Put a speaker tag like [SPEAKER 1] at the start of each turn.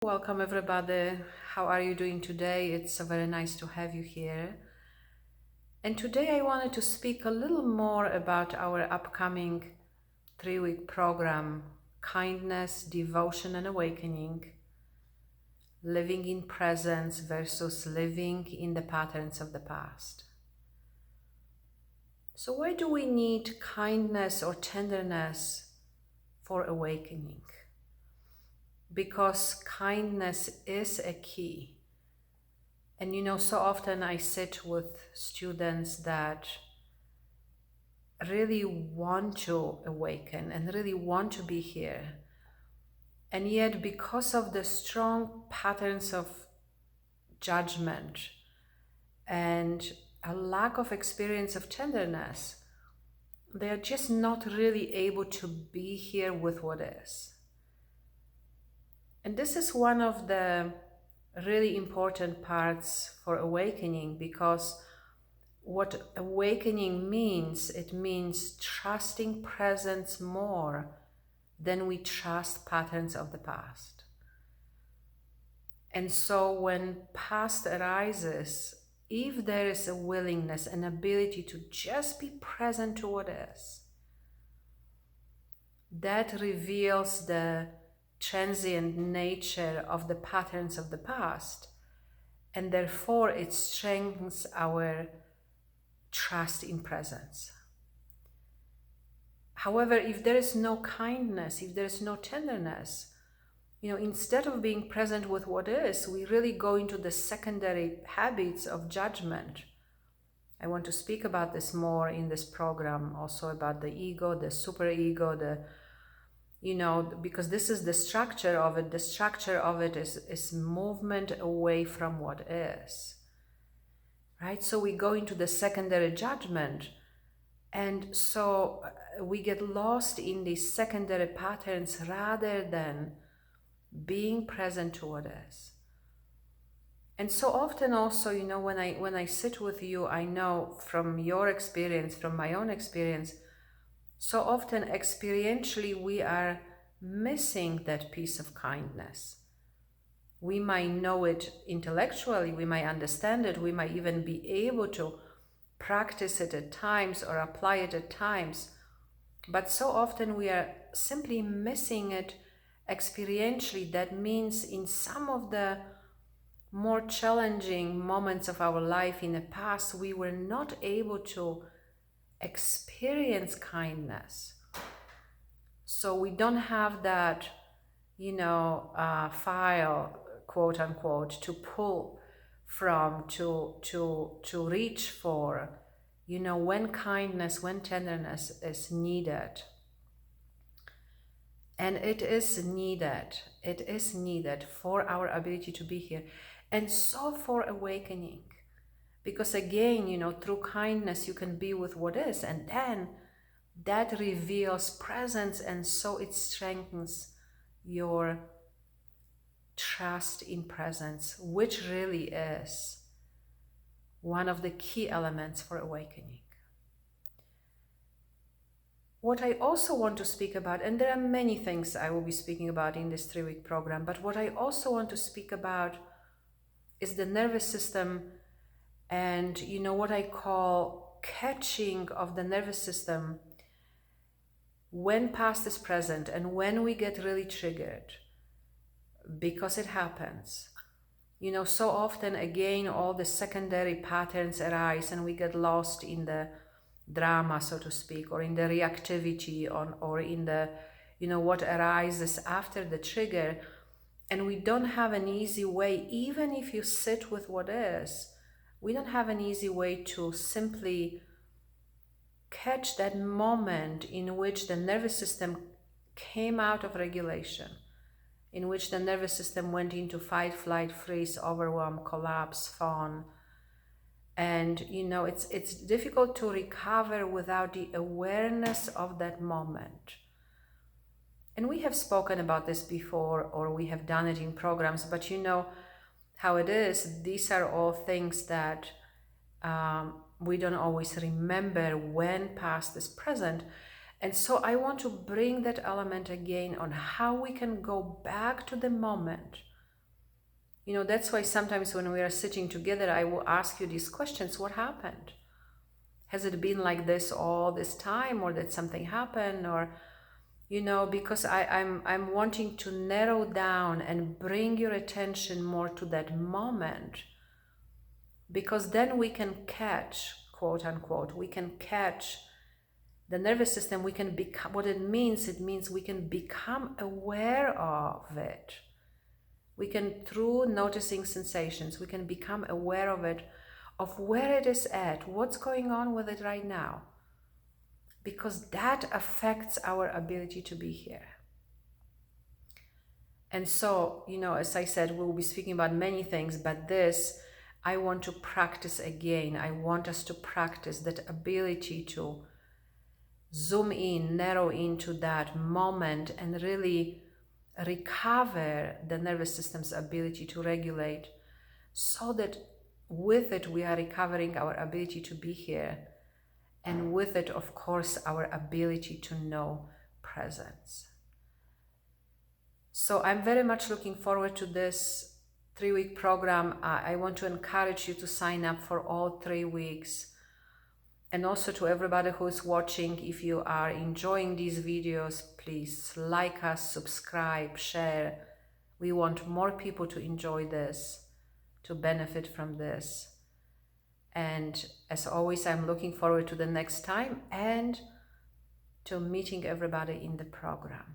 [SPEAKER 1] Welcome everybody. How are you doing today? It's very nice to have you here. And today I wanted to speak a little more about our upcoming 3-week program, Kindness, Devotion and Awakening, living in presence versus living in the patterns of the past. So why do we need kindness or tenderness for awakening? Because kindness is a key. And so often I sit with students that really want to awaken and really want to be here. And yet, because of the strong patterns of judgment and a lack of experience of tenderness, they are just not really able to be here with what is. And this is one of the really important parts for awakening, because what awakening means, it means trusting presence more than we trust patterns of the past. And so when past arises, if there is a willingness and ability to just be present to what is, that reveals the transient nature of the patterns of the past, and therefore it strengthens our trust in presence. However, if there is no kindness, if there is no tenderness, instead of being present with what is, we really go into the secondary habits of judgment. I want to speak about this more in this program, also about the ego, the superego, because this is the structure of it. The structure of it is movement away from what is, right? So we go into the secondary judgment, and so we get lost in these secondary patterns rather than being present to what is. And so often also, when I sit with you, I know from your experience, from my own experience, so often experientially we are missing that piece of kindness. We might know it intellectually, we might understand it, we might even be able to practice it at times or apply it at times, but so often we are simply missing it experientially. That means in some of the more challenging moments of our life in the past, we were not able to experience kindness. So we don't have that, file, quote unquote, to pull from, to reach for, when kindness, when tenderness is needed. And it is needed for our ability to be here, and so for awakening. Because again, through kindness you can be with what is, and then that reveals presence, and so it strengthens your trust in presence, which really is one of the key elements for awakening. What I also want to speak about, and there are many things I will be speaking about in this 3-week program, but what I also want to speak about is the nervous system, and what I call catching of the nervous system when past is present and when we get really triggered, because it happens. So often again all the secondary patterns arise and we get lost in the drama, so to speak, or in the reactivity, or in the what arises after the trigger, and we don't have an easy way. Even if you sit with what is, we don't have an easy way to simply catch that moment in which the nervous system came out of regulation, in which the nervous system went into fight, flight, freeze, overwhelm, collapse, fawn. And it's difficult to recover without the awareness of that moment. And we have spoken about this before, or we have done it in programs, but how it is. These are all things that we don't always remember when past is present. And so I want to bring that element again on how we can go back to the moment You know, that's why sometimes when we are sitting together, I will ask you these questions. What happened? Has it been like this all this time, or did something happen? Or, you know, because I'm wanting to narrow down and bring your attention more to that moment, because then we can catch, quote unquote, we can catch the nervous system. We can become, what it means we can become aware of it. We can, through noticing sensations, we can become aware of it, of where it is at, what's going on with it right now, because that affects our ability to be here. And so, you know, as I said, we'll be speaking about many things, but this, I want to practice again. I want us to practice that ability to zoom in, narrow into that moment, and really recover the nervous system's ability to regulate, so that with it we are recovering our ability to be here, and with it, of course, our ability to know presence. So I'm very much looking forward to this 3-week program. I want to encourage you to sign up for all 3 weeks. And also to everybody who is watching, if you are enjoying these videos, please like us, subscribe, share. We want more people to enjoy this, to benefit from this. And as always, I'm looking forward to the next time and to meeting everybody in the program.